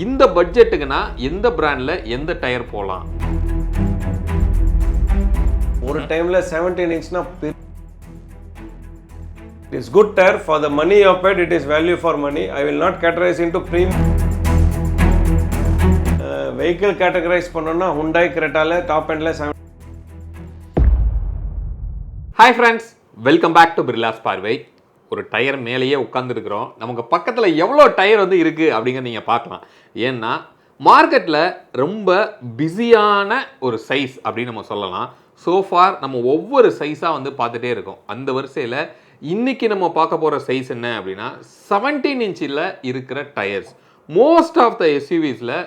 இந்த பட்ஜெட்டுக்குனா எந்த பிராண்ட்ல எந்த டயர் போலாம்? ஒரு டைம்ல 17 இன்ச்னா it is good tire for the money you paid. It is value for money. I will not categorize into premium vehicle categorize பண்ணோம்னா Hyundai Cretaல டாப் எண்ட்ல 7. Hi friends, welcome back to Birlas பார்வை. ஒரு டயர் மேலேயே உட்காந்துருக்குறோம். நமக்கு பக்கத்தில் எவ்வளோ டயர் வந்து இருக்குது அப்படிங்கிற நீங்கள் பார்க்கலாம். ஏன்னா மார்க்கெட்டில் ரொம்ப பிஸியான ஒரு சைஸ் அப்படின்னு நம்ம சொல்லலாம். சோஃபார் நம்ம ஒவ்வொரு சைஸாக வந்து பார்த்துட்டே இருக்கோம். அந்த வரிசையில் இன்றைக்கி நம்ம பார்க்க போகிற சைஸ் என்ன அப்படின்னா 17 இன்ச்சில் இருக்கிற டயர்ஸ். மோஸ்ட் ஆஃப் த எஸ்யூவிஸில்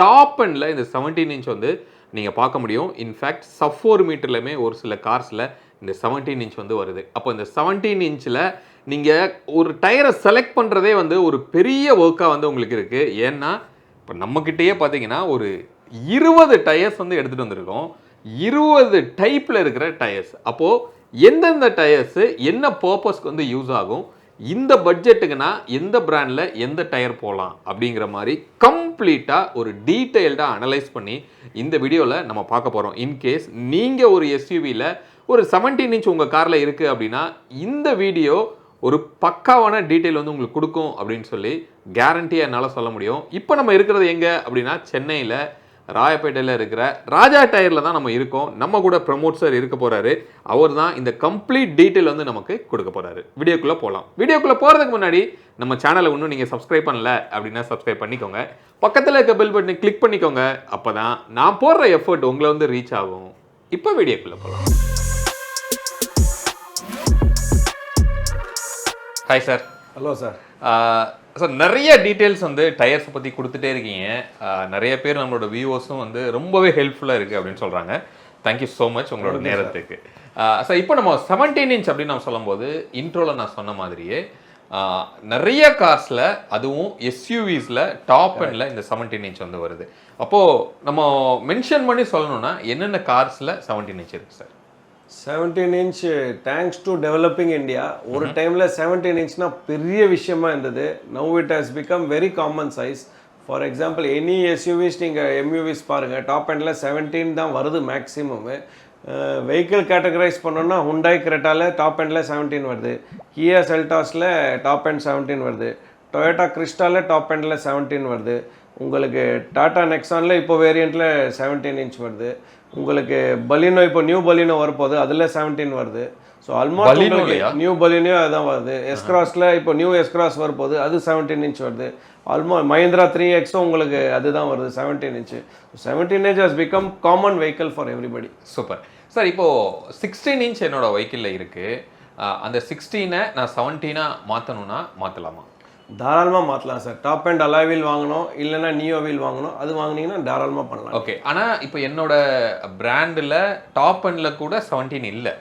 டாப் எண்டில் இந்த 17 இன்ச் வந்து நீங்கள் பார்க்க முடியும். இன்ஃபேக்ட் சப் 4 மீட்டர்லையுமே ஒரு சில கார்ஸில் இந்த 17 இன்ச் வந்து வருது. அப்போ இந்த 17 இன்ச்சில் நீங்கள் ஒரு டயரை செலக்ட் பண்ணுறதே வந்து ஒரு பெரிய ஒர்க்காக வந்து உங்களுக்கு இருக்குது. ஏன்னா இப்போ நம்மக்கிட்டேயே பார்த்தீங்கன்னா ஒரு 20 டயர்ஸ் வந்து எடுத்துகிட்டு வந்திருக்கோம். 20 டைப்பில் இருக்கிற டயர்ஸ். அப்போது எந்தெந்த டயர்ஸு என்ன பர்பஸ்க்கு வந்து யூஸ் ஆகும், இந்த பட்ஜெட்டுக்குனா எந்த பிராண்டில் எந்த டயர் போகலாம் அப்படிங்கிற மாதிரி கம்ப்ளீட்டாக ஒரு டீட்டெயில்டாக அனலைஸ் பண்ணி இந்த வீடியோவில் நம்ம பார்க்க போகிறோம். இன்கேஸ் நீங்கள் ஒரு எஸ்யூவியில் ஒரு 17 இன்ச் உங்கள் காரில் இருக்குது அப்படின்னா இந்த வீடியோ ஒரு பக்காவான டீட்டெயில் வந்து உங்களுக்கு கொடுக்கும் அப்படின்னு சொல்லி கேரண்டியாக என்னால் சொல்ல முடியும். இப்போ நம்ம இருக்கிறது எங்கே அப்படின்னா சென்னையில் ராயப்பேட்டையில் இருக்கிற ராஜா டயரில் தான் நம்ம இருக்கோம். நம்ம கூட ப்ரமோட் சார் இருக்க போகிறாரு. அவர் தான் இந்த கம்ப்ளீட் டீட்டெயில் வந்து நமக்கு கொடுக்க போகிறாரு. வீடியோக்குள்ளே போகலாம். வீடியோக்குள்ளே போகிறதுக்கு முன்னாடி நம்ம சேனலை இன்னும் நீங்கள் சப்ஸ்கிரைப் பண்ணல அப்படின்னா சப்ஸ்கிரைப் பண்ணிக்கோங்க. பக்கத்தில் இருக்க பெல் பட்டனை கிளிக் பண்ணிக்கோங்க. அப்போ தான் நான் போடுற எஃபர்ட் உங்களை வந்து ரீச் ஆகும். இப்போ வீடியோக்குள்ளே போகலாம். Hi sir. Hello sir. Sir, நிறைய டீட்டெயில்ஸ் வந்து டயர்ஸை பற்றி கொடுத்துட்டே இருக்கீங்க. நிறைய பேர் நம்மளோட வியூவர்ஸும் வந்து ரொம்பவே ஹெல்ப்ஃபுல்லாக இருக்குது அப்படின்னு சொல்கிறாங்க. தேங்க்யூ ஸோ மச் உங்களோட நேரத்துக்கு. சார், இப்போ நம்ம 17 இன்ச் அப்படின்னு நம்ம சொல்லும்போது இன்ட்ரோவில் நான் சொன்ன மாதிரியே நிறைய கார்ஸில் அதுவும் எஸ்யூவிஸில் டாப் எண்டில் இந்த 17 இன்ச் வந்து வருது. அப்போது நம்ம மென்ஷன் பண்ணி சொல்லணும்னா என்னென்ன கார்ஸில் 17 இன்ச் இருக்குது sir? 17 inch thanks to developing India. ஒரு டைமில் 17 இன்ச்னா பெரிய விஷயமா இருந்தது. Now it has become very common size. For example any SUVs நீங்கள் எம்யூவிஸ் பாருங்கள், டாப் எண்டில் 17 தான் வருது மேக்ஸிமம். வெஹிக்கிள் கேட்டகரைஸ் பண்ணோன்னா Hyundai Cretaல டாப் எண்டில் 17 வருது. Kia Seltos-ல டாப் எண்ட் 17 வருது. Toyota Crista-ல டாப் எண்டில் 17 வருது. உங்களுக்கு டாடா நெக்ஸானில் இப்போ வேரியண்ட்டில் 17 இன்ச் வருது. உங்களுக்கு பலினோ இப்போ நியூ பலினோ வரப்போகுது, அதில் 17 வருது. ஸோ ஆல்மோஸ்ட் நியூ பலினோ அதான் வருது. எஸ்கிராஸில் இப்போ நியூ எஸ்கிராஸ் வரப்போகுது, அது 17 இன்ச் வருது. ஆல்மோஸ்ட் மஹிந்திரா 3X உங்களுக்கு அதுதான் வருது 17 inch. 17 inch has become common vehicle for everybody. Super sir. இப்போது 16 இன்ச் என்னோட வெஹிக்கிளில் இருக்குது. அந்த 16-ஐ நான் 17-ஆ மாற்றணும்னா மாற்றலாமா? தாராளமாக மாற்றலாம் sir. Top and alloy wheel வாங்கணும், இல்லைன்னா நியோ வீல் வாங்கணும், அது வாங்கினீங்கன்னா தாராளமாக பண்ணலாம். ஓகே. ஆனால் இப்போ என்னோட பிராண்டில் டாப் எண்டில் கூட 17 இல்லை,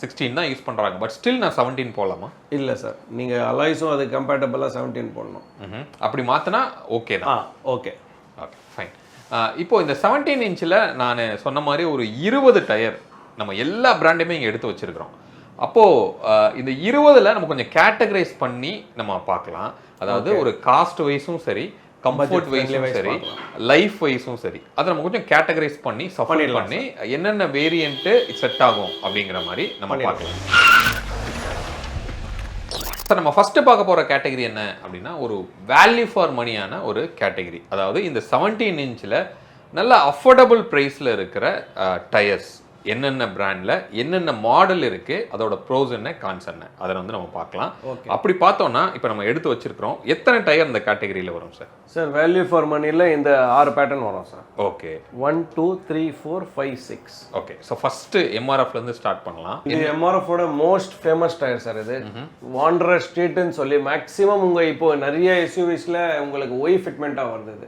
16 தான் யூஸ் பண்ணுறாங்க. பட் ஸ்டில் நான் 17 போகலாமா? இல்லை சார், நீங்கள் அலாய்ஸும் அது கம்பேட்டபிளாக 17 போடணும். அப்படி மாற்றினா ஓகே தான். Okay okay fine. இப்போ இந்த 17 இன்ச்சில் நான் சொன்ன மாதிரி ஒரு 20 டயர் நம்ம எல்லா பிராண்டுமே இங்கே எடுத்து வச்சுருக்கிறோம். அப்போது இந்த 20ல் நம்ம கொஞ்சம் கேட்டகரைஸ் பண்ணி நம்ம பார்க்கலாம். அதாவது ஒரு காஸ்ட் வைஸும் சரி, கம்ஃபர்ட் வைஸும் சரி, லைஃப் வைஸும் சரி, அதை நம்ம கொஞ்சம் கேட்டகரைஸ் பண்ணி சஃபர் பண்ணி என்னென்ன வேரியண்ட்டு செட் ஆகும் அப்படிங்கிற மாதிரி நம்ம பார்க்கலாம். சார், நம்ம ஃபஸ்ட்டு பார்க்க போகிற கேட்டகரி என்ன அப்படின்னா ஒரு வேல்யூ ஃபார் மணியான ஒரு கேட்டகரி. அதாவது இந்த 17 இன்ச்சில் நல்ல அஃபோர்டபுள் ப்ரைஸில் இருக்கிற டயர்ஸ் என்னென்ன பிராண்டில் என்னென்ன மாடல் இருக்குது, அதோட ப்ரோஸ் என்ன, கான்ஸ் என்ன, அதை வந்து நம்ம பார்க்கலாம். அப்படி பார்த்தோன்னா இப்போ நம்ம எடுத்து வச்சிருக்கிறோம். எத்தனை டயர் இந்த கேட்டகரியில் வரும் சார்? சார், வேல்யூ ஃபார் மணியில் இந்த 6 பேட்டர்ன் வரும் sir. Okay. 1 2 3 4 5 6. Okay. So first எம்ஆர்எஃப்லேருந்து ஸ்டார்ட் பண்ணலாம். இது எம்ஆர்எஃபோட மோஸ்ட் ஃபேமஸ் டயர் சார். இது வாண்டரர் ஸ்ட்ரீட்டுன்னு சொல்லி மேக்ஸிமம் உங்கள் இப்போ நிறைய எஸ்யூவிஸில் உங்களுக்கு ஒய் ஃபிட்மெண்ட்டாக வருது.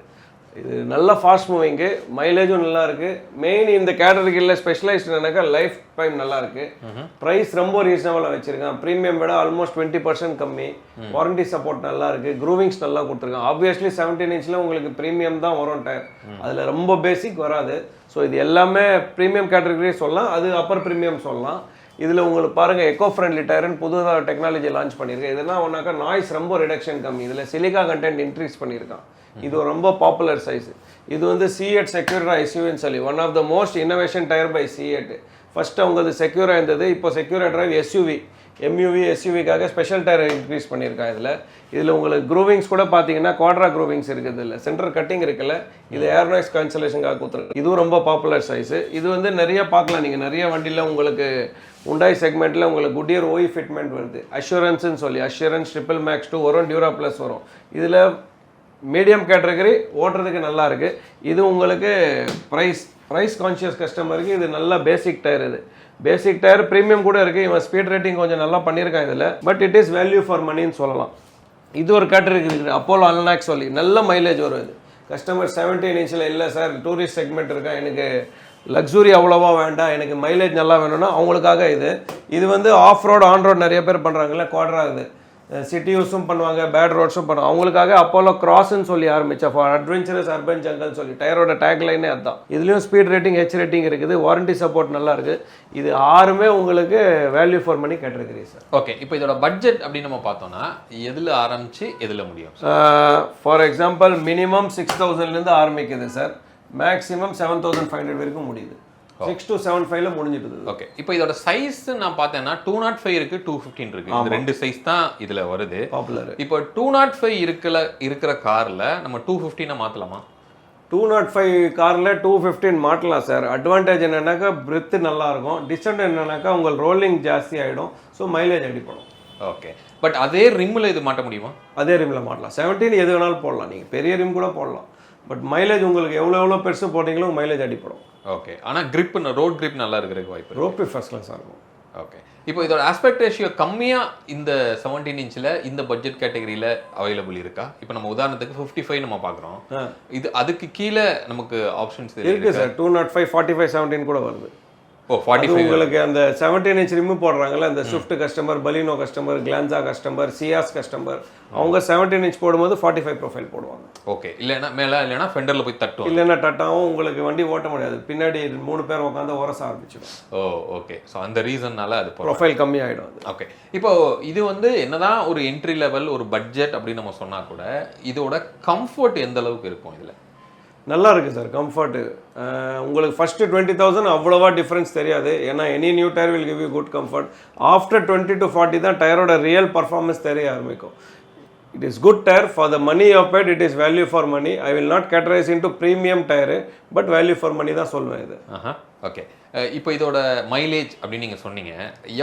இது நல்ல ஃபாஸ்ட் மூவிங்கு, மைலேஜும் நல்லா இருக்குது. மெயின் இந்த கேட்டகரியில் ஸ்பெஷலைஸ்ட் என்னன்னாக்கா லைஃப் டைம் நல்லா இருக்குது. ப்ரைஸ் ரொம்ப ரீசனபிளாக வச்சுருக்கான். ப்ரீமியம் விட ஆல்மோஸ்ட் 20% கம்மி. வாரண்டி சப்போர்ட் நல்லா இருக்குது. க்ரூவிங்ஸ் நல்லா கொடுத்துருக்கான். ஆப்வியஸ்லி 17 இன்ச்சில் உங்களுக்கு ப்ரீமியம் தான் வரும் டயர், அதில் ரொம்ப பேசிக் வராது. ஸோ இது எல்லாமே ப்ரீமியம் கேட்டகரியே சொல்லலாம், அது அப்பர் ப்ரீமியம் சொல்லலாம். இதில் உங்களுக்கு பாருங்கள் எக்கோ ஃப்ரெண்ட்லி டயர்னு புதுதாக டெக்னாலஜி லான்ச் பண்ணியிருக்கேன். இதெல்லாம் ஒன்றாக்கா நாய்ஸ் ரொம்ப ரிடக்ஷன் கம்மி. இதில் சிலிக்கா கண்டென்ட் இன்க்ரீஸ் பண்ணியிருக்கான். இது ஒரு ரொம்ப பாப்புலர் சைஸ். இது வந்து C8 செக்யூரா எஸ்யூவின்னு சொல்லி one of the most innovation tyre by C8. First அவங்களது செக்யூரா இருந்தது, இப்போ செக்யூரா டிரைவ் எஸ்யூவி எம்யூவி எஸ்யூவிக்காக ஸ்பெஷல் டயர் இன்க்ரீஸ் பண்ணியிருக்காங்க. இதில் உங்களுக்கு க்ரூவிங்ஸ் கூட பார்த்தீங்கன்னா குவாட்ரா க்ரூவிங்ஸ் இருக்குது, இல்லை சென்டர் கட்டிங் இருக்குல்ல, இது ஏர் நாய்ஸ் கேன்சலேஷனுக்காக கொடுத்துருக்கு. இதுவும் ரொம்ப பாப்புலர் சைஸு. இது வந்து நிறைய பார்க்கலாம் நீங்கள், நிறைய வண்டியில் உங்களுக்கு உண்டாய் செக்மெண்ட்டில் உங்களுக்கு குட்டியர் ஓய் ஃபிட்மெண்ட் வருது, அஷூரன்ஸ்னு சொல்லி அஷூரன்ஸ் ட்ரிபிள் மேக்ஸ் 2 வரும், டியூரா ப்ளஸ் வரும். இதில் மீடியம் கேட்டகரி ஓட்டுறதுக்கு நல்லா இருக்குது. இது உங்களுக்கு ப்ரைஸ் கான்ஷியஸ் கஸ்டமருக்கு இது நல்ல பேசிக் டயர். இது பேசிக் டயர் ப்ரீமியம் கூட இருக்குது. இவன் ஸ்பீட் ரேட்டிங் கொஞ்சம் நல்லா பண்ணியிருக்கான் இதில், but it is value for மணின்னு சொல்லலாம். இது ஒரு கேட்டகரி இருக்குது, அப்போலோ அல்நாக் சொல்லி நல்ல மைலேஜ் வரும். இது கஸ்டமர் 17 இன்ச்சில் இல்லை சார் டூரிஸ்ட் செக்மெண்ட் இருக்கா, எனக்கு லக்ஸுரி அவ்வளோவா வேண்டாம், எனக்கு மைலேஜ் நல்லா வேணும்னா அவங்களுக்காக இது வந்து ஆஃப் ரோடு ஆன் ரோடு நிறைய பேர் பண்ணுறாங்கல்ல, குவாட்ரா இது சிட்டி யூஸும் பண்ணுவாங்க, பேட் ரோட்ஸும் பண்ணுவாங்க. அவங்களுக்காக அப்போலோ கிராஸ்ன்னு சொல்லி ஆரம்பிச்சா ஃபார் அட்வென்ச்சரஸ் அர்பன் ஜங்கல் சொல்லி டயரோட டேக் லைனே அதுதான். இதுலேயும் ஸ்பீட் ரேட்டிங் ஹெச் ரேட்டிங் இருக்குது, வாரண்டி சப்போர்ட் நல்லா இருக்குது. இது 6மே உங்களுக்கு value for money category sir. Okay, இப்போ இதோட பட்ஜெட் அப்படின்னு நம்ம பார்த்தோம்னா எதில் ஆரம்பிச்சு எதில் முடியும்? ஃபார் எக்ஸாம்பிள் மினிமம் 6000லேருந்து ஆரம்பிக்குது சார், மேக்ஸிமம் 7500 வரைக்கும் முடியுது. 6 to 75ல முடிஞ்சிடுது. ஓகே, இப்போ இதோட சைஸ் நான் பார்த்தேன்னா 205 இருக்கு, 215 இருக்கு, இந்த ரெண்டு சைஸ் தான் இதுல வருது பாப்புலர். இப்போ 205 இருக்கிற கார்ல நம்ம 215 மாத்தலாமா? 205 காரில் 215 மாட்டலாம் சார். அட்வான்டேஜ் என்னன்னாக்கா பிரெத் நல்லா இருக்கும், டிஸ்அட்வான்டேஜ் என்னன்னாக்கா உங்கள் ரோலிங் ஜாஸ்தி ஆகிடும், ஸோ மைலேஜ் அடிப்படும். ஓகே, பட் அதே ரிம்மில் இது மாட்ட முடியுமா? அதே ரிம்மில் மாட்டலாம். 17 எது வேணாலும் போடலாம், நீங்கள் பெரிய ரிம் கூட போடலாம், பட் மைலேஜ் உங்களுக்கு எவ்வளோ பெருசு போட்டிங்களோ மைலேஜ் அடிப்படும். ஓகே, ஆனால் கிரிப் ரோட் கிரிப் நல்லா இருக்கிறதுக்கு வாய்ப்பு, ரோட் கிரிப் ஃபர்ஸ்ட் கிளாஸாக இருக்கும். ஓகே, இப்போ இதோட ஆஸ்பெக்ட் ரேஷியோ கம்மியாக இந்த 17 இன்ச்சில் இந்த பட்ஜெட் கேட்டகரியில் அவைலபிள் இருக்கா? இப்போ நம்ம உதாரணத்துக்கு 55 நம்ம பார்க்குறோம், இது அதுக்கு கீழே நமக்கு ஆப்ஷன்ஸ் இருக்குது சார். 205, 45, 17 கூட வருது. ஓ 45 உங்களுக்கு அந்த 17 இன்ச் ரிமூவ் போடுறாங்கல்ல, அந்த Swift customer, Baleno customer, Glanza customer, Ciaz customer, அவங்க 17 இன்ச் போடும்போது 45 ப்ரொஃபைல் போடுவாங்க. ஓகே, இல்லைன்னா மேலே இல்லைன்னா ஃபெண்டரில் போய் தட்டும், இல்லைன்னா தட்டாவும் உங்களுக்கு வண்டி ஓட்ட முடியாது, பின்னாடி 3 பேர் உட்காந்து உரச ஆரம்பிச்சிடும். ஓ ஓகே, ஸோ அந்த ரீசன்னால அது ப்ரொஃபைல் கம்மி ஆகிடும் அது. ஓகே, இப்போ இது வந்து என்னதான் ஒரு என்ட்ரி லெவல் ஒரு பட்ஜெட் அப்படின்னு நம்ம சொன்னால் கூட இதோட கம்ஃபர்ட் எந்த அளவுக்கு இருக்கும்? இதில் நல்லா இருக்குது சார் கம்ஃபர்ட்டு. உங்களுக்கு ஃபஸ்ட்டு 20,000 அவ்வளோவா டிஃப்ரென்ஸ் தெரியாது, ஏன்னா any new tyre will give you good comfort. After 20 to 40 தான் டயரோட ரியல் பர்ஃபார்மன்ஸ் தெரிய ஆரம்பிக்கும். It is good tyre for the money of it, it is value for money. I will not categorise into premium tyre, but value for money தான் சொல்லுவேன் இது. Okay, இப்போ இதோட mileage அப்படின்னு நீங்கள் சொன்னீங்க,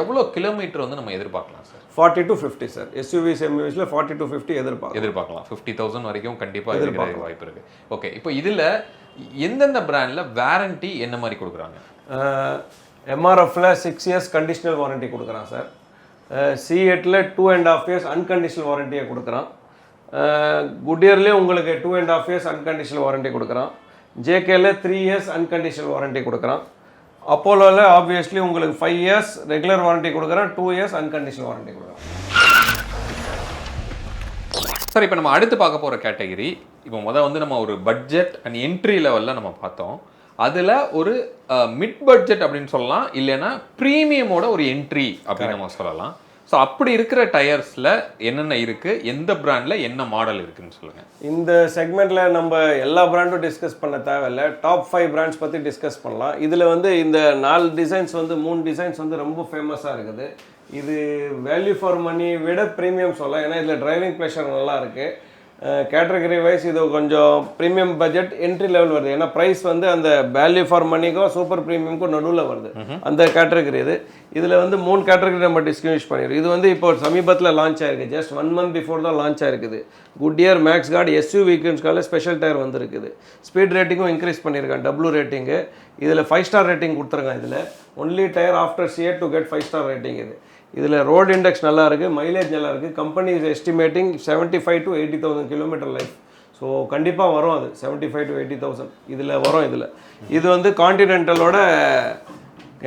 எவ்வளோ கிலோமீட்டர் வந்து நம்ம எதிர்பார்க்கலாம் சார்? 40 to 50 sir. எஸ்யூவிஸ் எம்யூவிஸில் 40 to 50 எதிர்பார்க்கலாம். 50,000 வரைக்கும் கண்டிப்பாக எதிர்பார்க்க வாய்ப்பு இருக்குது. ஓகே, இப்போ இதில் எந்தெந்த பிராண்டில் வாரண்டி என்ன மாதிரி கொடுக்குறாங்க? எம்ஆர்எஃப்ல 6 years கண்டிஷனல் வாரண்டி கொடுக்குறான் சார். C8ல 2.5 years அன்கண்டிஷனல் வாரண்டியை கொடுக்குறான். குட்டியர்லேயே உங்களுக்கு 2.5 years அன்கண்டிஷனல் வாரண்டி கொடுக்குறான். ஜேகேல 3 years அன்கண்டிஷனல் வாரண்டி கொடுக்குறான். அப்போலோவில் ஆப்வியஸ்லி உங்களுக்கு 5 years ரெகுலர் வாரண்டி கொடுக்குறான், 2 years அன்கண்டிஷனல் வாரண்டி கொடுக்குறான். சார், இப்போ நம்ம அடுத்து பார்க்க போகிற கேட்டகரி, இப்போ வந்து நம்ம ஒரு பட்ஜெட் அண்ட் என்ட்ரி லெவலில் நம்ம பார்த்தோம். அதில் ஒரு மிட் பட்ஜெட் அப்படின்னு சொல்லலாம், இல்லைன்னா ப்ரீமியமோட ஒரு என்ட்ரி அப்படின்னு நம்ம சொல்லலாம். ஸோ அப்படி இருக்கிற டயர்ஸில் என்னென்ன இருக்குது, எந்த பிராண்டில் என்ன மாடல் இருக்குதுன்னு சொல்லுங்கள். இந்த செக்மெண்ட்டில் நம்ம எல்லா பிராண்டும் டிஸ்கஸ் பண்ண தேவையில்லை, டாப் 5 பிராண்ட்ஸ் பற்றி டிஸ்கஸ் பண்ணலாம். இதில் வந்து இந்த 4 டிசைன்ஸ் வந்து 3 டிசைன்ஸ் வந்து ரொம்ப ஃபேமஸாக இருக்குது. இது வேல்யூ ஃபார் மணி விட ப்ரீமியம் சொல்லலாம், ஏன்னா இதில் டிரைவிங் ப்ளஷர் நல்லா இருக்குது. கேட்டகரி வைஸ் இது கொஞ்சம் ப்ரீமியம் பட்ஜெட் என்ட்ரி லெவல் வருது, ஏன்னா ப்ரைஸ் வந்து அந்த வேல்யூ ஃபார் மணிக்கும் சூப்பர் ப்ரீமியமுக்கும் நடுவில் வருது அந்த கேட்டகரி. இதில் வந்து 3 கேட்டகரி நம்ம டிஸ்டிங்விஷ் பண்ணிடுறோம். இது வந்து இப்போ சமீபத்தில் லான்ச் ஆயிருக்கு, ஜஸ்ட் 1 month பிஃபோர் தான் லான்ச் ஆயிருக்குது. குட்டியர் மேக்ஸ் கார்டு எஸ்யூவிக்குன்னு ஸ்பெஷல் டயர் வந்துருக்குது. ஸ்பீட் ரேட்டிங்கும் இன்க்ரீஸ் பண்ணியிருக்காங்க, டபுள் ரேட்டிங்கு. இதில் 5 star ரேட்டிங் கொடுத்துருக்காங்க. இதில் only tyre after C8 to get 5 star rating. இதில் ரோடு இண்டெக்ஸ் நல்லா இருக்குது, மைலேஜ் நல்லா இருக்குது. Company is estimating 75 to 80,000 kilometre life. So கண்டிப்பாக வரும் அது 75 to 80,000 இதில் வரும். இது வந்து கான்டினென்டலோட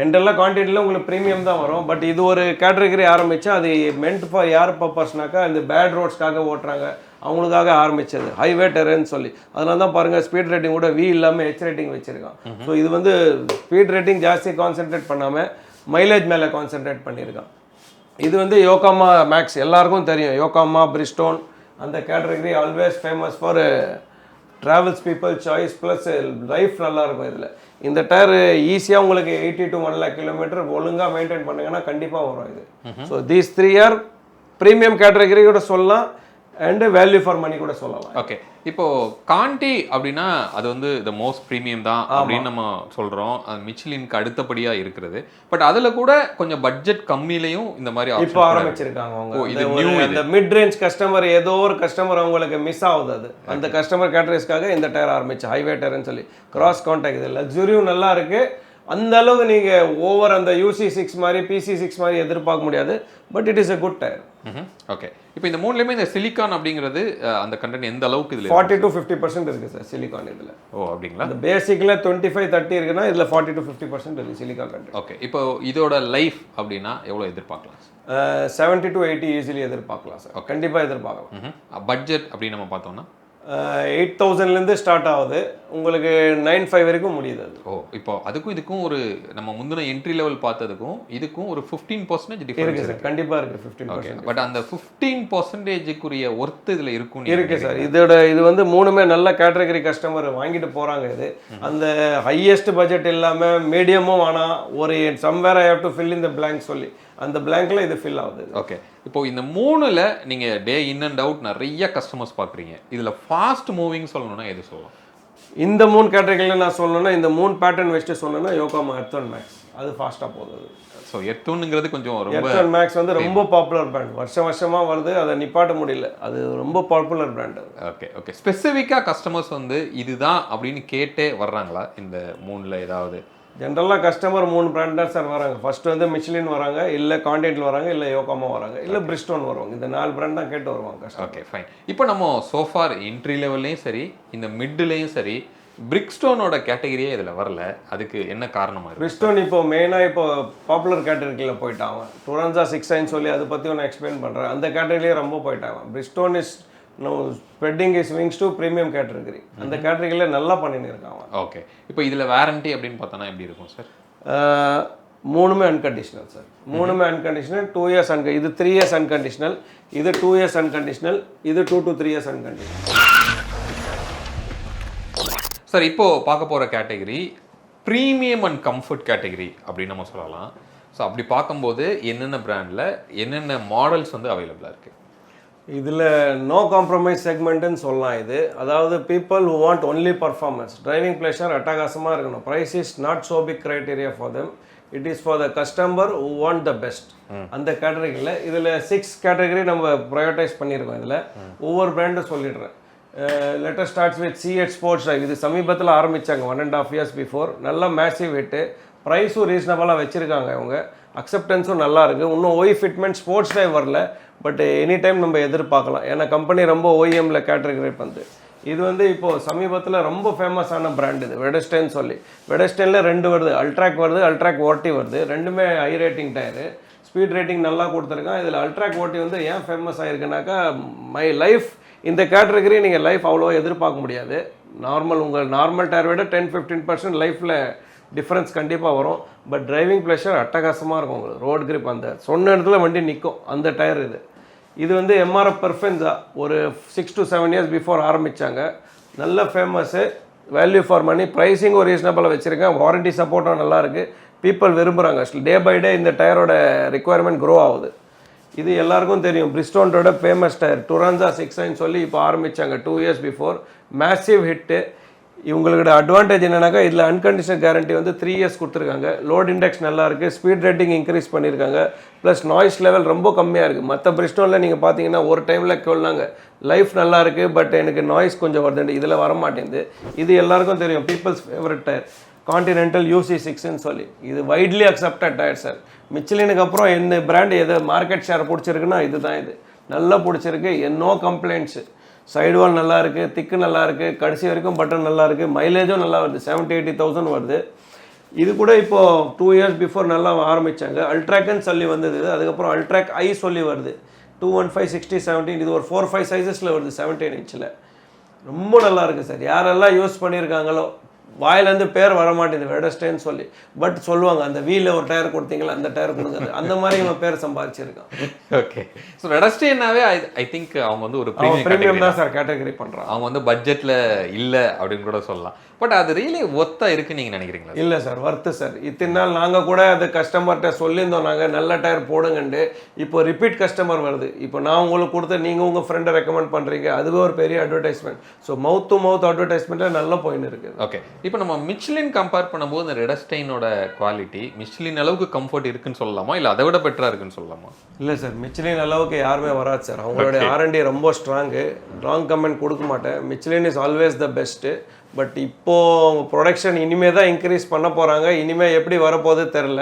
எண்டெல்லாம் கான்டினென்டலில் உங்களுக்கு ப்ரீமியம் தான் வரும். பட் இது ஒரு கேட்டகரி ஆரம்பித்தா அது மென்ட் ஃபார் யார் பர்பஸ்னாக்கா இந்த பேட் ரோட்ஸ்க்காக ஓட்டுறாங்க அவங்களுக்காக ஆரம்பித்தது, ஹைவே டெரன்னு சொல்லி. அதனால தான் பாருங்கள் ஸ்பீட் ரேட்டிங் கூட V இல்லாமல் H ரேட்டிங் வச்சுருக்கான். ஸோ இது வந்து ஸ்பீட் ரேட்டிங் ஜாஸ்தி கான்சென்ட்ரேட் பண்ணாமல் மைலேஜ் மேலே கான்சென்ட்ரேட் பண்ணியிருக்கான். இது வந்து யோகாமா மேக்ஸ் எல்லாருக்கும் தெரியும். யோகாமா, பிரிஸ்டோன் அந்த category always famous for travels people choice plus life நல்லாயிருக்கும் இதில். இந்த டயர் ஈஸியாக உங்களுக்கு 80 to 1 lakh கிலோமீட்டர் ஒழுங்காக மெயின்டைன் பண்ணுங்கன்னா கண்டிப்பாக வரும் இது. So these 3 are premium category கூட சொல்லலாம் அண்ட் வேல்யூ ஃபார் மணி கூட சொல்லலாம். ஓகே, இப்போ காண்டி அப்படின்னா அது வந்து த மோஸ்ட் ப்ரீமியம் தான் அப்படின்னு நம்ம சொல்றோம். அது மிச்லினுக்கு அடுத்தபடியா இருக்கிறது. பட் அதுல கூட கொஞ்சம் பட்ஜெட் கம்மியிலையும் இந்த மாதிரி இப்போ ஆரம்பிச்சிருக்காங்க அவங்க. அந்த மிட் ரேஞ்ச் கஸ்டமர் ஏதோ ஒரு கஸ்டமர் அவங்களுக்கு மிஸ் ஆகுது. அது அந்த கஸ்டமர் கேட்டகரிஸ்க்காக இந்த டயர் ஆரம்பிச்சு ஹைவே டயர்னு சொல்லி கிராஸ் கான்டாக்ட். இது லக்ஸுரியும் நல்லா இருக்கு. அந்த அளவுக்கு நீங்கள் ஓவர் அந்த UC6 மாதிரி PC6 மாதிரி எதிர்பார்க்க முடியாது. But it is a good tyre. Okay, இப்போ இந்த மூணுலேயுமே இந்த சிலிக்கான் அப்படிங்கிறது அந்த கண்டென்ட் எந்த அளவுக்கு இதில் 40 to 50% இருக்குது சார் சிலிக்கான் இதில். ஓ அப்படிங்களா? அந்த பேசிக்கில் 25-30 இருக்குன்னா இதில் 40 to 50% இருக்குது சிலிக்கான் கண்டென்ட். ஓகே, இப்போ இதோட லைஃப் அப்படின்னா எவ்வளோ எதிர்பார்க்கலாம்? 70 to 80 ஈஸிலி எதிர்பார்க்கலாம் சார். கண்டிப்பாக எதிர்பார்க்கலாம். பட்ஜெட் அப்படின்னு நம்ம பார்த்தோம்னா 8,000லேருந்து ஸ்டார்ட் ஆகுது, உங்களுக்கு 9,500 வரைக்கும் முடியுது அது. ஓ, இப்போ அதுக்கும் இதுக்கும் ஒரு நம்ம முந்தின என்ட்ரி லெவல் பார்த்ததுக்கும் இதுக்கும் ஒரு 15% டிஃபரன்ஸ் இருக்குது. கண்டிப்பாக இருக்குது 15%. பட் அந்த 15%க்குரிய ஒர்த் இதில் இருக்கும் இருக்குது சார். இது வந்து மூணுமே நல்ல கேட்டகரி கஸ்டமர் வாங்கிட்டு போகிறாங்க. இது அந்த ஹையஸ்ட் பட்ஜெட் இல்லாமல் மீடியமும் ஆனால் ஒரு somewhere I have to fill in the blank சொல்லி அந்த பிளாங்க்ல இது ஃபில் ஆகுது. ஓகே, இப்போ இந்த மூணுல நீங்க டே இன் அண்ட் அவுட் நிறைய கஸ்டமர்ஸ் பார்க்குறீங்க. இதுல ஃபாஸ்ட் மூவிங் சொல்லணும்னா எது சொல்லலாம்? இந்த 3 கேட்டகரியில் நான் சொல்லணும்னா இந்த 3 பேட்டர்ன் வச்சுட்டு சொல்லணும்னா யோகாமா எர்த்ஒன் மேக்ஸ் அது ஃபாஸ்ட்டாக போகுது. ஸோ எர்த்ஒன்னுங்கிறது கொஞ்சம் ரொம்ப எர்த்ஒன் மேக்ஸ் வந்து ரொம்ப பாப்புலர் பிராண்ட். வருஷமாக வருது, அதை நிப்பாட்ட முடியல. அது ரொம்ப பாப்புலர் பிராண்ட். ஓகே ஓகே, ஸ்பெசிஃபிக்காக கஸ்டமர்ஸ் வந்து இதுதான் அப்படின்னு கேட்டே வர்றாங்களா இந்த 3ல் ஏதாவது? ஜென்ரலாக கஸ்டமர் 3 பிராண்ட் தான் சார் வராங்க. ஃபர்ஸ்ட் வந்து மிச்லின் வராங்க, இல்லை கான்டினென்டல் வராங்க, இல்லை யோகாமா வராங்க, இல்லை பிரிஸ்டோன் வருவாங்க. இந்த 4 பிராண்ட் தான் கேட்டு வருவாங்க கஸ்டமர். Okay fine. இப்போ நம்ம சோஃபார் என்ட்ரி லெவல்லையும் சரி இந்த மிட்லேயும் சரி பிரிக்ஸ்டோனோட கேட்டகரியே இதில் வரல. அதுக்கு என்ன காரணமாக இருக்குது? பிரிஸ்டோன் இப்போ மெயினாக இப்போ பாப்புலர் கேட்டகரியில் போயிட்டாங்க. டூரான்சா 6 சொல்லி அதை பற்றி ஒன்று எக்ஸ்பிளைன் பண்ணுறேன். அந்த கேட்டகரியிலே ரொம்ப போயிட்டாங்க. Bridgestone is spreading is wings to premium category. அந்த கேட்டகரியில் நல்லா பண்ணின்னு இருக்காங்க. ஓகே, இப்போ இதில் வாரண்டி அப்படின்னு பார்த்தோன்னா எப்படி இருக்கும் சார்? மூணுமே அன்கண்டிஷனல் சார். மூணுமே அன்கண்டிஷனல். 2 years இது 3 years அன்கண்டிஷனல், இது 2 years அன்கண்டிஷனல், இது 2 to 3 years அன்கண்டிஷனல். சார் இப்போ பார்க்க போகிற category premium and comfort category அப்படின்னு நம்ம சொல்லலாம். ஸோ அப்படி பார்க்கும்போது என்னென்ன பிராண்டில் என்னென்ன மாடல்ஸ் வந்து அவைலபிளாக இருக்குது? இதில் நோ காம்ப்ரமைஸ் செக்மெண்ட்டுன்னு சொல்லலாம். இது அதாவது people who want only performance, driving pleasure அட்டகாசமாக இருக்கணும். Price is not so big criteria for them. It is for the customer who want the best. அந்த கேட்டகரியில் இதில் 6 கேட்டகரி நம்ம ப்ரையோட்டைஸ் பண்ணியிருக்கோம். இதில் ஒவ்வொரு பிராண்டும் சொல்லிடுறேன். Letter starts with C8 sports drive. இது சமீபத்தில் ஆரம்பித்தாங்க 1.5 years பிஃபோர். நல்ல மேசிவ் ஹிட்டு, ப்ரைஸும் ரீசனபிளாக வச்சுருக்காங்க. அவங்க அக்செப்டன்ஸும் நல்லா இருக்குது. இன்னும் OE ஃபிட்மெண்ட் ஸ்போர்ட்ஸ் டிரைவ் வரல, பட் எனி டைம் நம்ம எதிர்பார்க்கலாம். ஏன்னா கம்பெனி ரொம்ப OEMல கேட்டகரி பண்ணுது. இது வந்து இப்போது சமீபத்தில் ரொம்ப ஃபேமஸான பிராண்ட் இது வெடஸ்டைன் சொல்லி. வெடஸ்டைனில் 2 வருது, அல்ட்ராக் வருது, அல்ட்ராக் ஓட்டி வருது. ரெண்டுமே high rating tyre. Speed rating நல்லா கொடுத்துருக்கான். இதில் அல்ட்ராக் ஓட்டி வந்து ஏன் ஃபேமஸ் ஆகிருக்குனாக்கா மை லைஃப் இந்த கேட்டகரி நீங்கள் லைஃப் அவ்வளோ எதிர்பார்க்க முடியாது. உங்கள் நார்மல் டயர் விட 10-15% லைஃப்பில் டிஃப்ரென்ஸ் கண்டிப்பாக வரும். பட் டிரைவிங் ப்ளஷர் அட்டகாசமாக இருக்கும் உங்களுக்கு. ரோட் கிரிப் அந்த சொன்ன இடத்துல வண்டி நிற்கும் அந்த டயர் இது. இது வந்து MRF பெர்ஃபென்ஸா ஒரு 6 to 7 years பிஃபோர் ஆரம்பித்தாங்க. நல்ல famous, value for money, pricing ஒரு ரீசனபிளாக வச்சுருக்கேன். வாரண்டி சப்போர்ட்டும் நல்லாயிருக்கு. பீப்புள் விரும்புகிறாங்க. டே பை டே இந்த டயரோட ரெக்குவயர்மெண்ட் க்ரோ ஆகுது. இது எல்லாருக்கும் தெரியும். பிரிஸ்டோனோட ஃபேமஸ் டயர் டூரான்சா 6 சொல்லி இப்போ ஆரம்பித்தாங்க 2 years பிஃபோர். Massive hit. இவங்களோட அட்வான்டேஜ் என்னன்னாக்கா இதில் அன்கண்டிஷனல் கேரண்டி வந்து 3 years கொடுத்துருக்காங்க. லோட் இண்டெக்ஸ் நல்லா இருக்குது. ஸ்பீட் ரேட்டிங் இன்க்ரீஸ் பண்ணியிருக்காங்க. ப்ளஸ் நாய்ஸ் லெவல் ரொம்ப கம்மியாக இருக்குது. மற்ற பிரிஸ்டோனில் நீங்கள் பார்த்தீங்கன்னா ஒரு டைமில் கேள்னாங்க லைஃப் நல்லா இருக்குது, பட் எனக்கு நாய்ஸ் கொஞ்சம் வருதுண்டு. இதில் வர மாட்டேங்குது. இது எல்லாருக்கும் தெரியும். Peoples favourite tyre continental UC6 சொல்லி. இது வைட்லி அக்செப்டட் டயர் சார். மிச்லினுக்கு அப்புறம் என்ன பிராண்ட் எது மார்க்கெட் ஷேர் பிடிச்சிருக்குன்னா இதுதான். இது நல்லா பிடிச்சிருக்கு. No complaints. சைடு வால் நல்லா இருக்குது, திக்கு நல்லா இருக்குது, கடைசி வரைக்கும் பட்டன் நல்லா இருக்குது, மைலேஜும் நல்லா வருது, 70-80,000 வருது. இது கூட இப்போது 2 years பிஃபோர் நல்லா ஆரம்பித்தாங்க. அல்ட்ராக்னு சொல்லி வந்தது. அதுக்கப்புறம் அல்ட்ராக் ஐ சொல்லி வருது 215, 60, 17. இது ஒரு 4-5 சைஸஸில் வருது 17 inch. ரொம்ப நல்லா இருக்குது சார். யாரெல்லாம் யூஸ் பண்ணியிருக்காங்களோ வாயிலேருந்து பேர் வர மாட்டேங்குது வெடஸ்டேன்னு சொல்லி. பட் சொல்லுவாங்க அந்த வீலில் ஒரு டயர் கொடுத்தீங்களா அந்த டயர் கொடுங்க, அந்த மாதிரி இவன் பேர் சம்பாதிச்சிருக்கான். ஓகே, ஸோ வெடஸ்டேனாவே ஐ திங்க் அவங்க வந்து ஒரு ப்ரீமியம் தான் சார் கேட்டகரி பண்ணுறான். அவங்க வந்து பட்ஜெட்டில் இல்லை அப்படின்னு கூட சொல்லலாம். பட் அது ரியலி ஒர்த்தா இருக்குன்னு நீங்கள் நினைக்கிறீங்களா? இல்லை சார், ஒர்த்து சார். இத்தனை நாள் நாங்கள் கூட அது கஸ்டமர்கிட்ட சொல்லியிருந்தோம், நாங்கள் நல்ல டயர் போடுங்கண்டு. இப்போ ரிப்பீட் கஸ்டமர் வருது. இப்போ நான் உங்களுக்கு கொடுத்த நீங்கள் உங்கள் ஃப்ரெண்டை ரெக்கமெண்ட் பண்ணுறீங்க, அதுவே ஒரு பெரிய advertisement. So mouth to mouth அட்வர்டைஸ்மெண்ட்டில் நல்ல போயின்னு இருக்குது. ஓகே, இப்போ நம்ம மிச்லின் கம்பேர் பண்ணும்போது இந்த ரெடஸ்டைனோட குவாலிட்டி மிச்லின் அளவுக்கு கம்ஃபர்ட் இருக்குன்னு சொல்லலாமா, இல்லை அதை விட பெட்டராக இருக்குன்னு சொல்லலாமா? இல்லை சார், மிச்லின் அளவுக்கு யாருமே வராது சார். அவங்களுடைய R&D ரொம்ப ஸ்ட்ராங்கு. ராங் கமெண்ட் கொடுக்க மாட்டேன். Michelin is always the best. But இப்போது ப்ரொடக்ஷன் இனிமேல் தான் இன்க்ரீஸ் பண்ண போகிறாங்க. இனிமேல் எப்படி வரப்போகுது தெரில.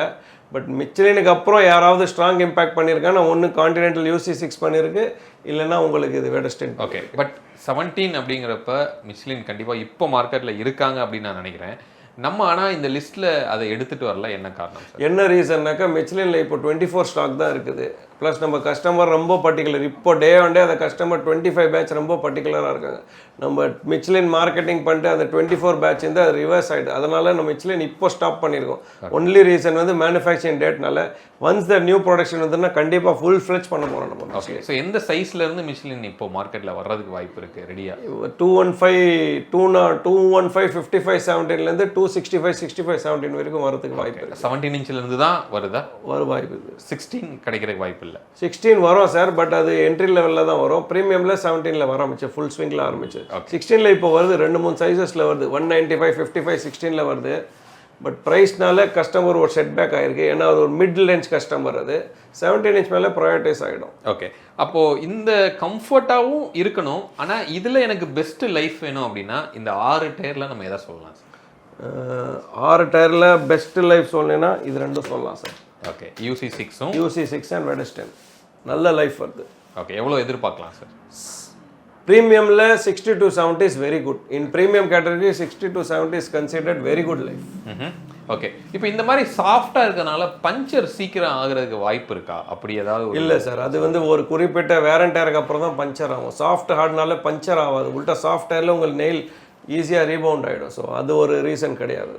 பட் மிச்லினுக்கு அப்புறம் யாராவது ஸ்ட்ராங் இம்பேக்ட் பண்ணியிருக்காங்கன்னா ஒன்று கான்டினென்டல் UC6 பண்ணியிருக்கு, இல்லைன்னா உங்களுக்கு இது வெடஸ்டைன். ஓகே, பட் 17 அப்படிங்கிறப்ப மிச்லின் கண்டிப்பாக இப்போ மார்க்கெட்டில் இருக்காங்க அப்படின்னு நான் நினைக்கிறேன். நம்ம ஆனால் இந்த லிஸ்ட்டில் அதை எடுத்துகிட்டு வரல, என்ன காரணம் சார்? என்ன ரீசன்னாக்கா மிச்லினில் இப்போ 24 ஸ்டாக் தான் இருக்குது. ப்ளஸ் நம்ம கஸ்டமர் ரொம்ப பர்டிகுலர். இப்போ டே ஒன் டே அந்த கஸ்டமர் 25 பேட்ச் ரொம்ப பர்டிகுலராக இருக்காங்க. நம்ம மிச்லின் மார்க்கெட்டிங் பண்ணிட்டு அந்த 24 பேட்ச் வந்து அது ரிவர்ஸ் ஆகிடுது. அதனால் நம்ம மிச்லின் இப்போ ஸ்டாப் பண்ணியிருக்கோம். ஒன்லி ரீசன் வந்து மேனுஃபேக்சரிங் டேட்னால. ஒன்ஸ் த நியூ ப்ரொடக்ஷன் வந்துன்னா கண்டிப்பாக ஃபுல் ஃப்ளெஜ் பண்ண போகிறோம் நம்ம. ஓகே, ஸோ எந்த சைஸ்லேருந்து மிச்லின் இப்போ மார்க்கெட்டில் வர்றதுக்கு வாய்ப்பு இருக்குது ரெடியாக? 215 55 17லேருந்து 265 65 17 வரைக்கும் வரதுக்கு வாய்ப்பு இருக்குது. 17 இன்ச்சிலேருந்து தான் வருதா? வரும் வாய்ப்பு இருக்குது. 16 கிடைக்கிறதுக்கு வாய்ப்பு இல்லை. 16 வரும் சார், பட் அது என்ட்ரி லெவலில் தான் வரும். ப்ரீமியமில் 17ல் வர ஆரம்பிச்சு, ஃபுல் ஸ்விங்கில் ஆரம்பிச்சு. 16ல் இப்போ வருது, 2-3 சைஸஸில் வருது. 195 55 16ல் வருது. பட் ப்ரைஸ்னால கஸ்டமர் ஒரு செட்பேக் ஆகிருக்கு. ஏன்னா அது ஒரு மிட் ரேஞ்ச் கஸ்டமர். அது 17 இன்ச் மேலே ப்ரையாரிட்டைஸ் ஆகிடும். ஓகே, அப்போது இந்த கம்ஃபர்ட்டாகவும் இருக்கணும், ஆனால் இதில் எனக்கு பெஸ்ட்டு லைஃப் வேணும் அப்படின்னா இந்த 6 டயரில் நம்ம எதை சொல்லலாம் சார்? 6 டயரில் பெஸ்ட்டு லைஃப் சொல்லணுன்னா இது ரெண்டும் சொல்லலாம் sir. Okay, UC6 UC6 and வெடஸ்டைன் நல்ல லைஃப் வருது. ஓகே, எவ்வளோ எதிர்பார்க்கலாம் சார்? ப்ரீமியமில் 60 to 70 is very good. In premium category 60 to 70 is considered very good life. Okay, இப்போ இந்த மாதிரி சாஃப்டாக இருக்கனால பஞ்சர் சீக்கிரம் ஆகுறதுக்கு வாய்ப்பு இருக்கா? அப்படி ஏதாவது? இல்லை சார், அது வந்து ஒரு குறிப்பிட்ட வேரண்டருக்கு அப்புறம் தான் பஞ்சர் ஆகும். சாஃப்ட் ஹார்ட்னால பஞ்சர் ஆகாது. உள்டா சாஃப்ட் டயரில் உங்களுக்கு நெயில் ஈஸியாக ரீபவுண்ட் ஆகிடும். ஸோ அது ஒரு ரீசன் கிடையாது.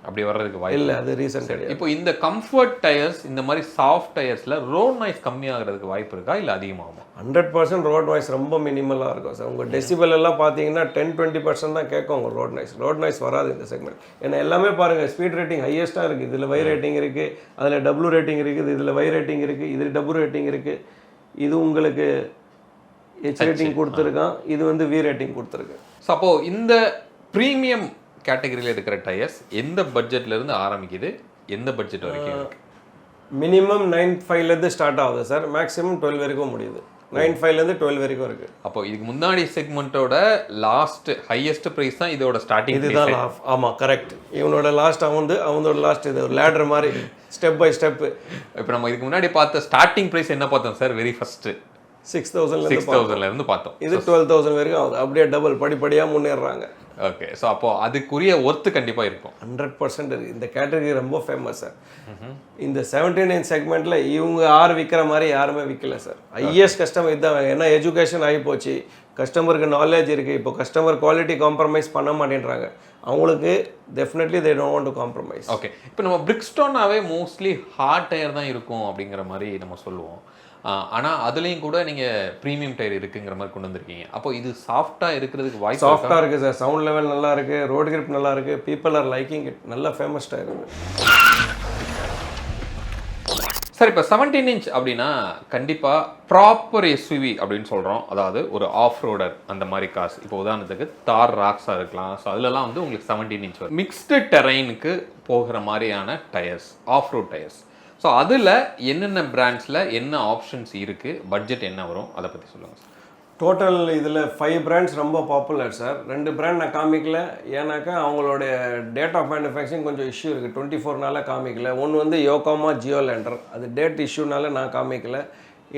அப்படி வர்றதுக்கு வாய்ப்பு இல்லை, அது ரீசன் கிடையாது. இப்போ இந்த கம்ஃபர்ட் டயர்ஸ், இந்த மாதிரி சாஃப்ட் டயர்ஸில் ரோட் நாய்ஸ் கம்மியாகிறதுக்கு வாய்ப்பு இருக்கா, இல்லை அதிகமாகும்? 100% ரோட் நாய்ஸ் ரொம்ப மினிமலாக இருக்கும் சார். உங்கள் டெசிபல் எல்லாம் பார்த்தீங்கன்னா 10-20% தான் கேட்கும் உங்கள் ரோட் நாய்ஸ். ரோட் நாய்ஸ் வராது இந்த செக்மெண்ட். ஏன்னா எல்லாமே பாருங்கள், ஸ்பீட் ரேட்டிங் ஹையஸ்ட்டாக இருக்குது. இதில் Y ரேட்டிங் இருக்குது, அதில் W ரேட்டிங் இருக்குது, இதில் Y ரேட்டிங் இருக்குது, இதில் W ரேட்டிங் இருக்குது. இது உங்களுக்கு H ரேட்டிங் கொடுத்துருக்கான், இது வந்து V ரேட்டிங் கொடுத்துருக்கு. ஸோ அப்போது இந்த ப்ரீமியம் கேட்டகரியில் இருக்கிற டயர்ஸ் எந்த பட்ஜெட்லேருந்து ஆரம்பிக்குது, எந்த பட்ஜெட் வரைக்கும் இருக்குது? மினிமம் 9.5லேருந்து ஸ்டார்ட் ஆகுது சார். மேக்ஸிமம் 12 வரைக்கும் முடியுது. 9.5லேருந்து 12 வரைக்கும் இருக்குது. அப்போ இதுக்கு முன்னாடி செக்மெண்ட்டோட லாஸ்ட் ஹையஸ்ட் ப்ரைஸ் தான் இதோட ஸ்டார்டிங். இதுதான் ஆமாம், கரெக்ட். இவனோட லாஸ்ட் அவனோட லாஸ்ட் இது ஒரு லேடர் மாதிரி ஸ்டெப் பை ஸ்டெப்பு. இப்போ நம்ம இதுக்கு முன்னாடி பார்த்த ஸ்டார்டிங் ப்ரைஸ் என்ன பார்த்தோம் சார்? வெரி ஃபஸ்ட்டு 6,000 பார்த்தோம். இது 12,000 வரைக்கும் ஆகுது. அப்படியே டபுள் படிப்படியாக முன்னேறாங்க. ஓகே, ஸோ அப்போ அதுக்குரிய ஒர்த்து கண்டிப்பாக இருக்கும். 100% இருக்குது. இந்த கேட்டகரி ரொம்ப ஃபேமஸ் சார். இந்த 17 இன்ச் செக்மெண்ட்டில் இவங்க விற்கிற மாதிரி யாருமே விற்கல சார். ஹையஸ்ட் கஸ்டமர் இதுதான். ஏன்னா எஜுகேஷன் ஆகி போச்சு, கஸ்டமருக்கு நாலேஜ் இருக்குது. இப்போ கஸ்டமர் குவாலிட்டி காம்ப்ரமைஸ் பண்ண மாட்டேன்றாங்க. அவங்களுக்கு definitely they don't want to compromise. Okay, இப்போ நம்ம பிரிக்ஸ்டோனாவே மோஸ்ட்லி ஹார்ட் டயர் தான் இருக்கும் அப்படிங்கிற மாதிரி நம்ம சொல்லுவோம். ஆனால் அதுலேயும் கூட நீங்கள் ப்ரீமியம் டயர் இருக்குங்கிற மாதிரி கொண்டு வந்திருக்கீங்க. அப்போ இது சாஃப்டாக இருக்கிறதுக்கு வாய்ப்பு? சாஃப்டாக இருக்குது சார். சவுண்ட் லெவல் நல்லா இருக்குது, ரோட் கிரிப் நல்லா இருக்குது, பீப்புள் ஆர் லைக்கிங் இட். நல்ல ஃபேமஸ் டயர் இருக்குது சார். இப்போ 17 இன்ச் அப்படின்னா கண்டிப்பாக ப்ராப்பர் SUV அப்படின்னு சொல்கிறோம். அதாவது ஒரு ஆஃப் ரோடர் அந்த மாதிரி காசு. இப்போ உதாரணத்துக்கு தார் ராக்ஸாக இருக்கலாம். ஸோ அதிலலாம் வந்து உங்களுக்கு 17 இன்ச் வரும். மிக்ஸ்டு டெரைனுக்கு போகிற மாதிரியான tyres, off road tyres. So அதில் என்னென்ன பிராண்ட்ஸில் என்ன ஆப்ஷன்ஸ் இருக்குது, பட்ஜெட் என்ன வரும், அதை பற்றி சொல்லுங்கள் சார். டோட்டல் இதில் 5 பிராண்ட்ஸ் ரொம்ப பாப்புலர் சார். 2 பிராண்ட் நான் காமிக்கல, ஏன்னாக்கா அவங்களுடைய டேட் ஆஃப் மேனுஃபேக்சரிங் கொஞ்சம் இஷ்யூ இருக்குது. 24 காமிக்கல. ஒன்று வந்து யோகோமா ஜியோலேண்டர், அது டேட் இஷ்யூனால நான் காமிக்கல.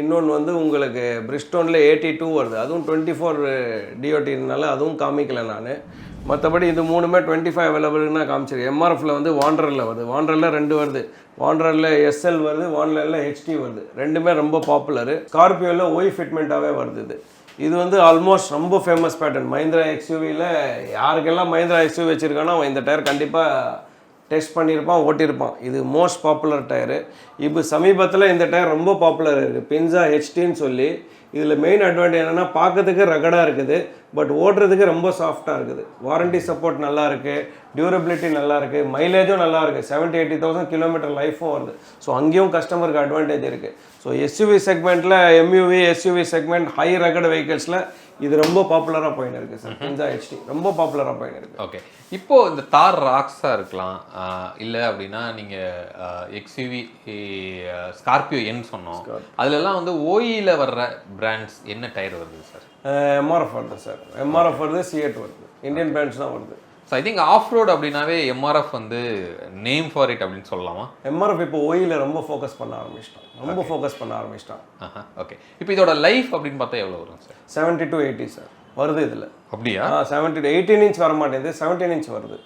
இன்னொன்று வந்து உங்களுக்கு பிரிஸ்டோனில் 82 வருது, அதுவும் 24 DOTனால அதுவும் காமிக்கல நான். மற்றபடி இது 3மே 25 அவைலபிள்னா காமிச்சிருக்கு. MRFல வந்து வாண்டரில் வருது, வாண்டரில் 2 வருது, வாண்டரில் SL வருது, வாண்டரில் HT வருது. 2மே ரொம்ப பாப்புலரு. ஸ்கார்பியோவில் ஒய் ஃபிட்மெண்ட்டாகவே வருது. இது வந்து ஆல்மோஸ்ட் ரொம்ப ஃபேமஸ் பேட்டர்ன் மஹிந்திரா எக்ஸ்யூவியில். யாருக்கெல்லாம் மஹிந்திரா எக்ஸ்யூவி வச்சுருக்கானோ அவன் இந்த டயர் கண்டிப்பாக டெஸ்ட் பண்ணியிருப்பான், ஓட்டியிருப்பான். இது மோஸ்ட் பாப்புலர் டயரு. இப்போ சமீபத்தில் இந்த டயர் ரொம்ப பாப்புலர் இருக்குது, பின்ஸா ஹெச்டின்னு சொல்லி. இதில் மெயின் அட்வான்டேஜ் என்னென்னா பார்க்கறதுக்கு ரகடாக இருக்குது, பட் ஓட்டுறதுக்கு ரொம்ப சாஃப்டாக இருக்குது. வாரண்டி சப்போர்ட் நல்லா இருக்குது, டியூரபிலிட்டி நல்லா இருக்குது, மைலேஜும் நல்லா இருக்குது. 70-80,000 கிலோமீட்டர் லைஃபும் வருது. ஸோ அங்கேயும் கஸ்டமருக்கு அட்வான்டேஜ் இருக்குது. ஸோ எஸ்யூவி செக்மெண்ட்டில் MUV SUV segment high rugged வெஹிக்கிள்ஸில் இது ரொம்ப பாப்புலராக போயின்னு இருக்குது சார். பின்ஸா ஹெச்டி ரொம்ப பாப்புலராக போயின்னு இருக்குது. ஓகே, இப்போ இந்த தார் ராக்ஸாக இருக்கலாம், இல்லை அப்படின்னா நீங்கள் எக்ஸ்யூவி ஸ்கார்பியோ என் சொன்னோம், அதுலலாம் வந்து ஓயில வர்ற பிராண்ட்ஸ் என்ன டயர் வருது சார்? எம்ஆர்எஃப் வருது சார். எம்ஆர்எஃப் வருது, C8 வருது, இந்தியன் பிராண்ட்ஸ் தான் வருது. So I think off road அப்படின்னாவே எம்ஆர்எஃப் வந்து நேம் ஃபார் இட் அப்படின்னு சொல்லலாமா? எம்ஆர்எஃப் இப்போ ஓயில ரொம்ப ஃபோக்கஸ் பண்ண ஆரம்பிச்சிட்டான், ரொம்ப ஃபோக்கஸ் பண்ண ஆரம்பிச்சிட்டான். ஓகே, இப்போ இதோட லைஃப் அப்படின்னு பார்த்தா எவ்வளோ வரும் சார்? 70 to 80 சார் வருது இதில். அப்படியா? 70 to 18 இன்ச் வர மாட்டேங்குது, 17 இன்ச் வருது.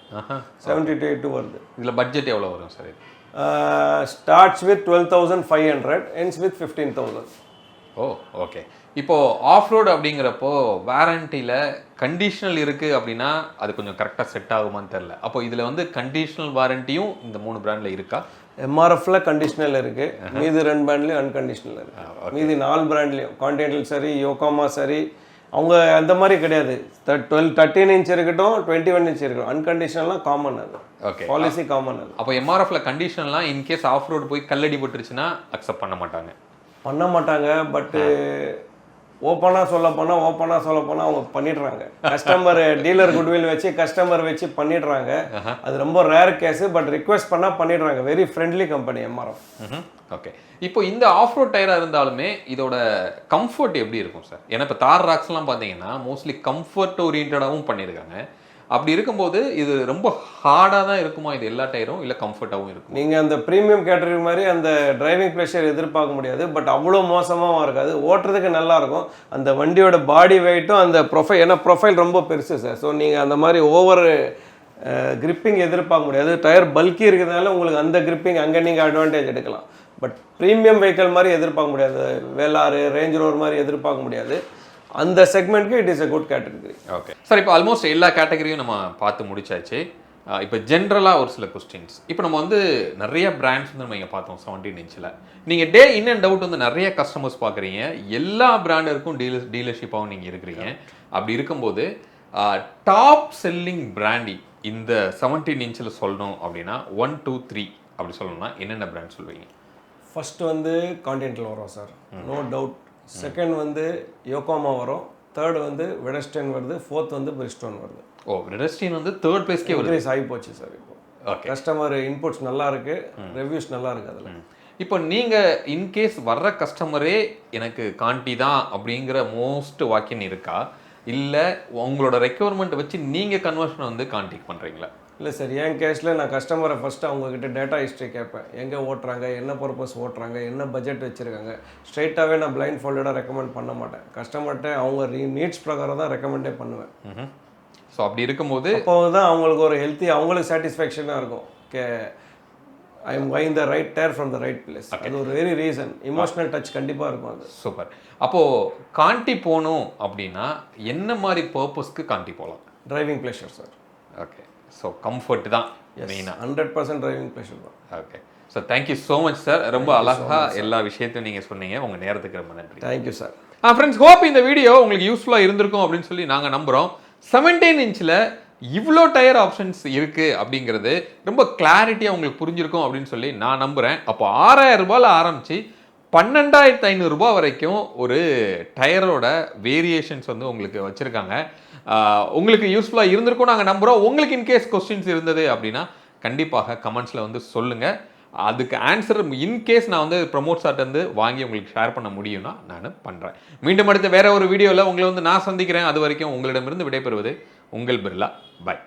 70 to 82 வருது. இதில் பட்ஜெட் எவ்வளோ வரும் sir? Starts with 12,500, ends with 15,000. Oh okay. இப்போ ஆஃப் ரோடு அப்படிங்கிறப்போ வாரண்டியில் கண்டிஷனல் இருக்குது அப்படின்னா அது கொஞ்சம் கரெக்டாக செட் ஆகுமான்னு தெரில. அப்போ இதில் வந்து கண்டிஷனல் வாரண்டியும் இந்த 3 பிராண்டில் இருக்கா? எம்ஆர்எஃப்ல கண்டிஷனல் இருக்குது, மீதி 2 பிராண்ட்லேயும் அன்கண்டிஷனல் இருக்குது. மீதி 4 பிராண்ட்லேயும் கான்டினென்டல் சரி, யோகாமா சரி, அவங்க அந்த மாதிரி கிடையாது. 13 இன்ச் இருக்கட்டும், 21 இன்ச் இருக்கட்டும், அன்கண்டிஷனல்லாம் காமன். அது ஓகே, பாலிசி காமன். அது அப்போ எம்ஆர்எஃப்ல கண்டிஷன்லாம் இன்கேஸ் ஆஃப் ரோடு போய் கல்லடி போட்டுருச்சுன்னா அக்செப்ட் பண்ண மாட்டாங்க. பட்டு ஓப்பனாக சொல்ல போனால் அவங்க பண்ணிடுறாங்க. கஸ்டமர் டீலர் குட்வில் வச்சு கஸ்டமர் வச்சு பண்ணிடுறாங்க. அது ரொம்ப ரேர் கேஸு, பட் ரிக்வெஸ்ட் பண்ணால் பண்ணிடுறாங்க. Very friendly company MRF. Okay, இப்போ இந்த ஆஃப் ரோட் டயராக இருந்தாலுமே இதோட கம்ஃபர்ட் எப்படி இருக்கும் சார்? ஏன்னா இப்போ தார் ராக்ஸ்லாம் பார்த்தீங்கன்னா மோஸ்ட்லி கம்ஃபர்ட் ஓரியன்டாகவும் பண்ணியிருக்காங்க. அப்படி இருக்கும்போது இது ரொம்ப ஹார்டாக தான் இருக்குமா இது எல்லா டயரும், இல்லை கம்ஃபர்ட்டாகவும் இருக்கும்? நீங்கள் அந்த ப்ரீமியம் கேட்டகரி மாதிரி அந்த டிரைவிங் ப்ளஷர் எதிர்பார்க்க முடியாது, பட் அவ்வளோ மோசமாகவும் இருக்காது. ஓட்டுறதுக்கு நல்லாயிருக்கும். அந்த வண்டியோட பாடி வெயிட்டும் அந்த ப்ரொஃபைல், ஏன்னா ப்ரொஃபைல் ரொம்ப பெருசு சார். ஸோ நீங்கள் அந்த மாதிரி ஓவர் கிரிப்பிங் எதிர்பார்க்க முடியாது. டயர் பல்கி இருக்கிறதுனால உங்களுக்கு அந்த கிரிப்பிங் அங்கே நீங்கள் அட்வான்டேஜ் எடுக்கலாம். பட் ப்ரீமியம் வெஹிக்கிள் மாதிரி எதிர்பார்க்க முடியாது, வேலாறு ரேஞ்ச் ரோவர் மாதிரி எதிர்பார்க்க முடியாது. அந்த செக்மெண்ட்க்கு it is a good category. Okay sir, இப்போ ஆல்மோஸ்ட் எல்லா கேட்டகரியும் நம்ம பார்த்து முடிச்சாச்சு. இப்போ ஜென்ரலாக ஒரு சில கொஸ்டின்ஸ். இப்போ நம்ம வந்து நிறைய பிராண்ட்ஸ் வந்து நம்ம இங்கே பார்த்தோம் 17 இன்ச்சில். நீங்கள் டே இன் அண்ட் அவுட் வந்து நிறைய கஸ்டமர்ஸ் பார்க்குறீங்க, எல்லா பிராண்டருக்கும் டீலர்ஷிப்பாகவும் நீங்கள் இருக்கிறீங்க. அப்படி இருக்கும்போது டாப் செல்லிங் பிராண்டி இந்த 17 இன்ச்சில் சொல்லணும் அப்படின்னா 1, 2, 3 அப்படி சொல்லணும்னா என்னென்ன பிராண்ட் சொல்லுவீங்க? ஃபர்ஸ்ட் வந்து கான்டினென்டல் வரும் சார், நோ டவுட். செகண்ட் வந்து யோகோமா வரும், தேர்ட் வந்து வெடஸ்டன் வருது, ஃபோர்த் வந்து பிரிஸ்டோன் வருது. ஓ, வெடஸ்டன் வந்து தேர்ட் பிளேஸ்க்கே வருது. இன்க்ரீஸ் ஆகி போச்சு சார். இப்போ ஓகே, கஸ்டமர் இன்புட்ஸ் நல்லா இருக்கு, ரிவ்யூஸ் நல்லா இருக்கு அதில். இப்போ நீங்கள் இன்கேஸ் வர்ற கஸ்டமரே எனக்கு காண்டி தான் அப்படிங்கிற மோஸ்ட் வாக்கின் இருக்கா, இல்லை உங்களோட ரெக்யர்மெண்ட் வச்சு நீங்கள் கன்வர்ஷன் வந்து கான்டாக்ட் பண்ணுறீங்களா? இல்லை சார், என் கேஸில் நான் கஸ்டமரை ஃபஸ்ட்டு அவங்கக்கிட்ட டேட்டா ஹிஸ்ட்ரி கேட்பேன். எங்கே ஓட்டுறாங்க, என்ன பர்பஸ் ஓட்டுறாங்க, என்ன பட்ஜெட் வச்சுருக்காங்க. ஸ்ட்ரைட்டாகவே நான் பிளைண்ட் ஃபோல்டடாக ரெக்கமெண்ட் பண்ண மாட்டேன். கஸ்டமர்கிட்ட அவங்க நீட்ஸ் பிரகாரம் தான் ரெக்கமெண்டே பண்ணுவேன். ஸோ அப்படி இருக்கும்போது அப்போ தான் அவங்களுக்கு ஒரு ஹெல்த்தி, அவங்களுக்கு சாட்டிஸ்ஃபேக்ஷனாக இருக்கும். I am buying the right tyre from the right place. அது ஒரு வெரி ரீசன், இமோஷனல் டச் கண்டிப்பாக இருக்கும் அது. சூப்பர். அப்போது காண்டி போகணும் அப்படின்னா என்ன மாதிரி பர்பஸ்க்கு காண்டி போகலாம்? Driving pleasure sir. Okay, so comfort தான் மெயினாக. 100% டிரைவிங் ப்ளஷர் தான். Okay, so thank you so much sir. ரொம்ப அழகாக எல்லா விஷயத்தையும் நீங்கள் சொன்னீங்க. உங்கள் நேரத்துக்கு ரொம்ப நன்றி. Thank you sir. ஃப்ரெண்ட்ஸ், ஹோப் இந்த வீடியோ உங்களுக்கு யூஸ்ஃபுல்லாக இருந்திருக்கும் அப்படின்னு சொல்லி நாங்கள் நம்புகிறோம். 17 இன்ச்சில் இவ்வளோ டயர் ஆப்ஷன்ஸ் இருக்குது அப்படிங்கிறது ரொம்ப கிளாரிட்டியாக உங்களுக்கு புரிஞ்சிருக்கும் அப்படின்னு சொல்லி நான் நம்புகிறேன். அப்போ 6,000 ரூபாயில் ஆரம்பித்து 12,500 ரூபாய் வரைக்கும் ஒரு டயரோட வேரியேஷன்ஸ் வந்து உங்களுக்கு வச்சுருக்காங்க. உங்களுக்கு யூஸ்ஃபுல்லாக இருந்திருக்கும் நாங்கள் நம்புகிறோம். உங்களுக்கு இன்கேஸ் கொஸ்டின்ஸ் இருந்தது அப்படின்னா கண்டிப்பாக கமெண்ட்ஸில் வந்து சொல்லுங்கள். அதுக்கு ஆன்சர் இன்கேஸ் நான் வந்து ப்ரமோட் சார்ட்டேருந்து வாங்கி உங்களுக்கு ஷேர் பண்ண முடியும்னா நான் பண்ணுறேன். மீண்டும் அடுத்த வேற ஒரு வீடியோவில் உங்களை வந்து நான் சந்திக்கிறேன். அது வரைக்கும் உங்களிடமிருந்து விடைபெறுவது உங்கள் பிர்லா. பாய்.